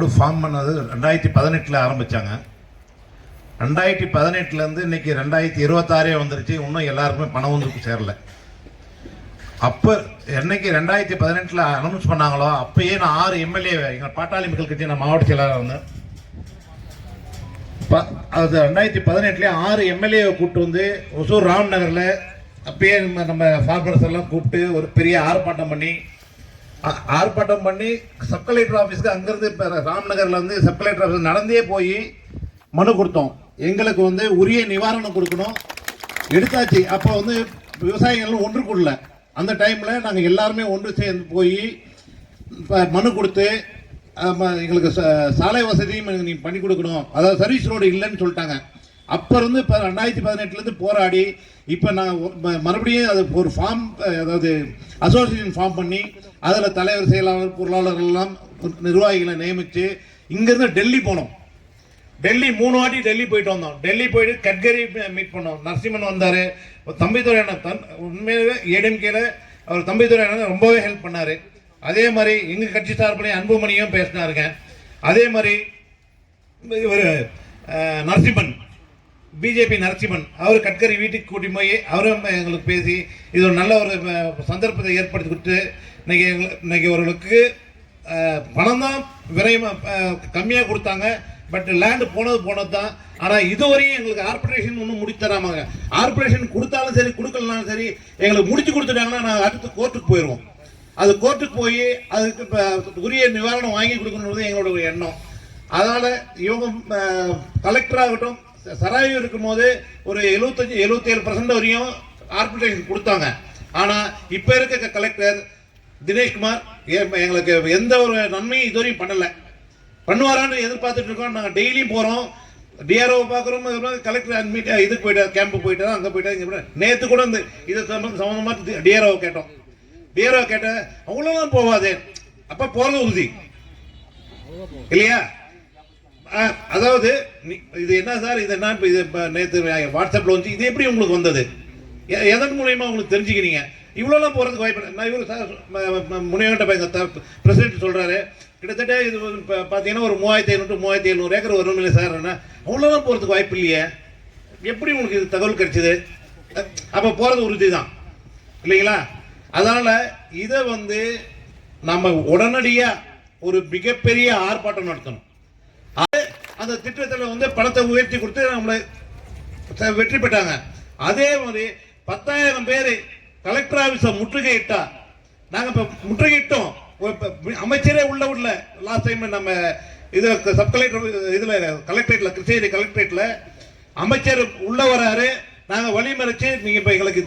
Board form பண்ணது 2018 ஆரம்பித்தாங்க. 2018 இன்னைக்கு 2026 வந்துருச்சு. இன்னும் எல்லாருக்குமே பணம் வந்து சேரல. அப்போ என்னைக்கு 2018 அனௌன்ஸ் பண்ணாங்களோ அப்பயே நான் 6 எம்எல்ஏ எங்கள் பாட்டாளி மக்கள் கட்சி நான் மாவட்ட செயலாளர் வந்தேன். அது 2018 6 எம்எல்ஏவை கூப்பிட்டு வந்து ஒசூர் ராம்நகரில் அப்பயே நம்ம ஃபார்மர்ஸ் எல்லாம் கூப்பிட்டு ஒரு பெரிய ஆர்ப்பாட்டம் பண்ணி சப் கலெக்டர் ஆஃபீஸ்க்கு அங்கேருந்து இப்போ ராம்நகரில் வந்து சப் கலெக்டர் ஆஃபீஸ் நடந்தே போய் மனு கொடுத்தோம். எங்களுக்கு வந்து உரிய நிவாரணம் கொடுக்கணும். எடுத்தாச்சு. அப்போ வந்து விவசாயிகள் ஒன்று கூடல. அந்த டைமில் நாங்கள் எல்லாருமே ஒன்று சேர்ந்து போய் மனு கொடுத்து எங்களுக்கு சாலை வசதியும் நீங்கள் பண்ணி கொடுக்கணும், அதாவது சர்வீஸ் ரோடு இல்லைன்னு சொல்லிட்டாங்க. அப்போ இருந்து இப்போ 2018 போராடி இப்போ நான் மறுபடியும் அது ஒரு ஃபார்ம், அதாவது அசோசியேஷன் ஃபார்ம் பண்ணி அதில் தலைவர், செயலாளர், பொருளாளர்கள் எல்லாம் நிர்வாகிகளை நியமித்து இங்கேருந்து டெல்லி போனோம். டெல்லி 3 வாட்டி டெல்லி போயிட்டு வந்தோம். டெல்லி போயிட்டு கட்கரி மீட் பண்ணோம். நரசிம்மன் வந்தார். தம்பிதுரை உண்மையாகவே ஏடிஎம்கேல அவர் தம்பிதுரை ரொம்பவே ஹெல்ப் பண்ணார். அதே மாதிரி எங்கள் கட்சி சார்பில் அன்புமணியும் பேசினாருங்க. அதே மாதிரி இவர் நரசிம்மன், பிஜேபி நரசிம்மன், அவர் கட்கரி வீட்டுக்கு கூட்டி போய் அவரும் எங்களுக்கு பேசி இது ஒரு நல்ல ஒரு சந்தர்ப்பத்தை ஏற்படுத்தி கொடுத்து இன்னைக்கு அவர்களுக்கு பணம் தான் கம்மியாக கொடுத்தாங்க. பட் லேண்டு போனது தான். ஆனால் இதுவரையும் எங்களுக்கு ஆர்பிட்ரேஷன் ஒன்றும் முடிச்சு தராமாங்க. ஆர்பிட்ரேஷன் கொடுத்தாலும் சரி கொடுக்கலனாலும் சரி எங்களுக்கு முடிச்சு கொடுத்துட்டாங்கன்னா நாங்கள் அடுத்து கோர்ட்டுக்கு போயிடுவோம். அது கோர்ட்டுக்கு போய் அதுக்கு உரிய நிவாரணம் வாங்கி கொடுக்கணுன்றது எங்களோட எண்ணம். அதனால் இவங்க கலெக்டராகட்டும் சராயு இருக்கும் போது ஒரு 75-77% வரையும் ஆர்பிட்ரேஷன் கொடுத்தாங்க. ஆனால் இப்போ இருக்க கலெக்டர் தினேஷ்குமார் எங்களுக்கு எந்த ஒரு நன்மையும் இதுவரையும் பண்ணலை. பண்ணுவாரான்னு எதிர்பார்த்துட்டு இருக்கோம். நாங்கள் டெய்லியும் போகிறோம், டிஆர்ஓ பார்க்குறோம், கலெக்டர் மீட் இதுக்கு போயிட்டு கேம்பு போயிட்டு அங்கே போயிட்டு இங்கே போயிட்டு நேற்று கூட இந்த இது சம்மந்தமாக டிஆர்ஓ கேட்டோம். டிஆர்ஓ கேட்ட அவ்வளோதான் போவாது. அப்போ போகிறது உறுதி இல்லையா? அதாவது இது என்ன சார், இது என்ன இது நேற்று வாட்ஸ்அப்பில் வந்து இது எப்படி உங்களுக்கு வந்தது, எதன் மூலயமா உங்களுக்கு தெரிஞ்சுக்கிறீங்க? இவ்வளோலாம் போகிறதுக்கு வாய்ப்பு. நான் இவ்வளோ சார் முனைவன்ட்ட பிரசிடென்ட் சொல்கிறாரு, கிட்டத்தட்ட இது இப்போ பார்த்தீங்கன்னா ஒரு 3500-3700 ஏக்கர் வரும் இல்லை சார். அவ்வளோதான் போகிறதுக்கு வாய்ப்பு இல்லையே. எப்படி உங்களுக்கு இது தகவல் கிடைச்சிது? அப்போ போகிறது உறுதி தான் இல்லைங்களா? அதனால் இதை வந்து நம்ம உடனடியாக ஒரு மிகப்பெரிய ஆர்ப்பாட்டம் நடத்தணும். அந்த திட்டத்தில் வந்து பணத்தை உயர்த்தி கொடுத்து நம்மளை வெற்றி பெற்றாங்க. அதே மாதிரி 10,000 பேர் கலெக்டர் ஆஃபீஸை முற்றுகையிட்டா. நாங்கள் இப்போ முற்றுகையிட்டோம். அமைச்சரே உள்ள லாஸ்ட் டைம் நம்ம இது சப் கலெக்டர் இதில் கலெக்டரேட்டில், கிருஷ்ணகிரி கலெக்டரேட்டில் அமைச்சர் உள்ள வராரு. நாங்கள் வழிமறைச்சு நீங்கள் இப்போ எங்களுக்கு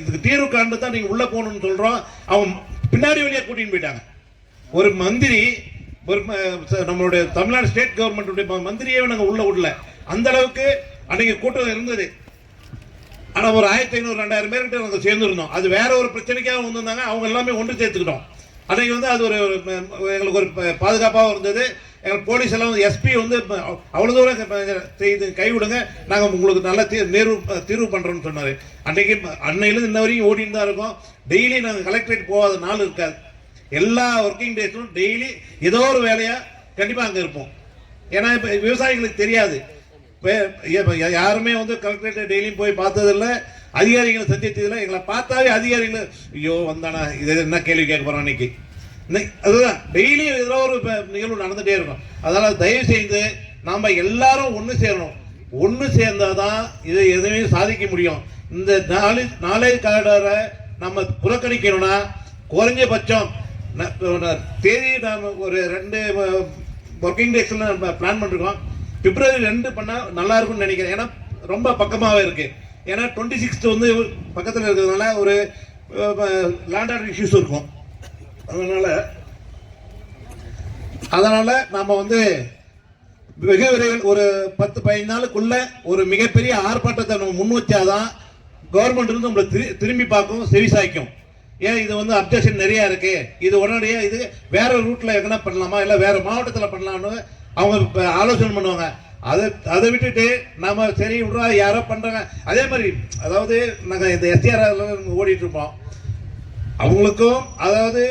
இதுக்கு தீர்வு காண்டு தான் நீங்கள் உள்ளே போகணும்னு சொல்கிறோம். அவங்க பின்னாடி வழியாக கூட்டின்னு போயிட்டாங்க. ஒரு மந்திரி, ஒரு நம்மளுடைய தமிழ்நாடு ஸ்டேட் கவர்மெண்ட் மந்திரியே நாங்கள் உள்ள விடல. அந்த அளவுக்கு அன்னைக்கு கூட்டம் இருந்தது. ஆனால் ஒரு 1500-2000 பேர்கிட்ட நாங்கள் சேர்ந்துருந்தோம். அது வேற ஒரு பிரச்சனைக்காக வந்திருந்தாங்க. அவங்க எல்லாமே ஒன்று சேர்த்துக்கிட்டோம். அன்னைக்கு வந்து அது ஒரு எங்களுக்கு ஒரு பாதுகாப்பாக இருந்தது. எங்கள் போலீஸ் எல்லாம் எஸ்பி வந்து அவ்வளோ தூரம் செய்து கைவிடுங்க, நாங்கள் உங்களுக்கு நல்ல தீர்வு பண்ணுறோன்னு சொன்னார். அன்னையிலேருந்து இன்ன வரையும் ஓடின்னு தான் இருக்கோம். டெய்லி நாங்கள் கலெக்டரேட் போகாத நாள் இருக்காது. எல்லா ஒர்க்கிங் டேஸும் டெய்லி ஏதோ ஒரு வேலையாக கண்டிப்பாக அங்கே இருப்போம். ஏன்னா இப்போ விவசாயிகளுக்கு தெரியாது. இப்போ யாருமே வந்து கலெக்டரேட் டெய்லியும் போய் பார்த்ததில்லை, அதிகாரிகளை சந்தித்ததில்லை. எங்களை பார்த்தாவே அதிகாரிகள் ஐயோ வந்தானா இது என்ன கேள்வி கேட்க போகிறோம் இன்னைக்கு. அதுதான் டெய்லி ஏதோ ஒரு நிகழ்வு நடந்துகிட்டே இருக்கும். அதனால் தயவு செய்து நாம் எல்லாரும் ஒன்று சேரணும். ஒன்று சேர்ந்தால் தான் இதை எதுவுமே சாதிக்க முடியும். இந்த நாளை காலரை நம்ம புறக்கணிக்கணும்னா குறைஞ்சபட்சம் தேதி நாம் ஒரு 2 ஒர்க்கிங் டேஸில் நம்ம பிளான் பண்ணிருக்கோம். பிப்ரவரி 2 பண்ணால் நல்லா இருக்கும்னு நினைக்கிறேன். ஏன்னா ரொம்ப பக்கமாகவே இருக்குது. ஏன்னா 26 வந்து பக்கத்தில் இருக்கிறதுனால ஒரு லேண்ட் ஆர்டர் இஷ்யூஸ் இருக்கும். அதனால் நம்ம வந்து வெகு விரைவில் ஒரு 10-15 நாளுக்குள்ள ஒரு மிகப்பெரிய ஆர்ப்பாட்டத்தை நம்ம முன் வச்சாதான் கவர்மெண்ட் இருந்து நம்மளை திரும்பி பார்க்கும், செவிசாய்க்கும். ஏன் இது வந்து அப்ஜெக்ஷன் நிறையா இருக்கு, இது உடனடியாக இது வேற ரூட்ல எங்கன்னா பண்ணலாமா, இல்லை வேற மாவட்டத்தில் பண்ணலாம்னு அவங்க ஆலோசனை பண்ணுவாங்க. அதை விட்டுட்டு நம்ம சரி விட்றா யாரோ பண்ணுறாங்க. அதே மாதிரி அதாவது நாங்கள் இந்த எஸ்டிஆர் ஓடிட்டு இருப்போம். அவங்களுக்கும் அதாவது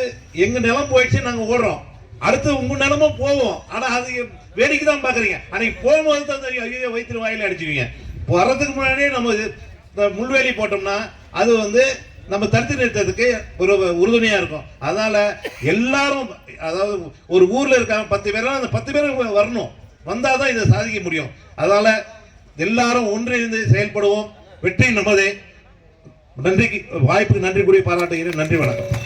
எங்கள் நிலம் போயிடுச்சு நாங்கள் ஓடுறோம். அடுத்து உங்க நிலமும் போவோம். ஆனா அது வேடிக்கை தான் பாக்குறீங்க. அன்னைக்கு போகும்போது தான் தெரியும், ஐயோ வயிற்று வாயில அடிச்சுக்குவீங்க. வர்றதுக்கு முன்னாடியே நம்ம முள்வேலி போட்டோம்னா அது வந்து நம்ம தடுத்து நிறுத்ததுக்கு ஒரு உறுதுணையா இருக்கும். அதனால எல்லாரும், அதாவது ஒரு ஊர்ல இருக்காங்க 10 பேர், அந்த 10 பேர் வரணும், வந்தாதான் இதை சாதிக்க முடியும். அதனால எல்லாரும் ஒன்றிணைந்து செயல்படுவோம். வெற்றி நமதே. நன்றிக்கு வாய்ப்புக்கு நன்றி கூறி பாராட்டுகிறேன். நன்றி, வணக்கம்.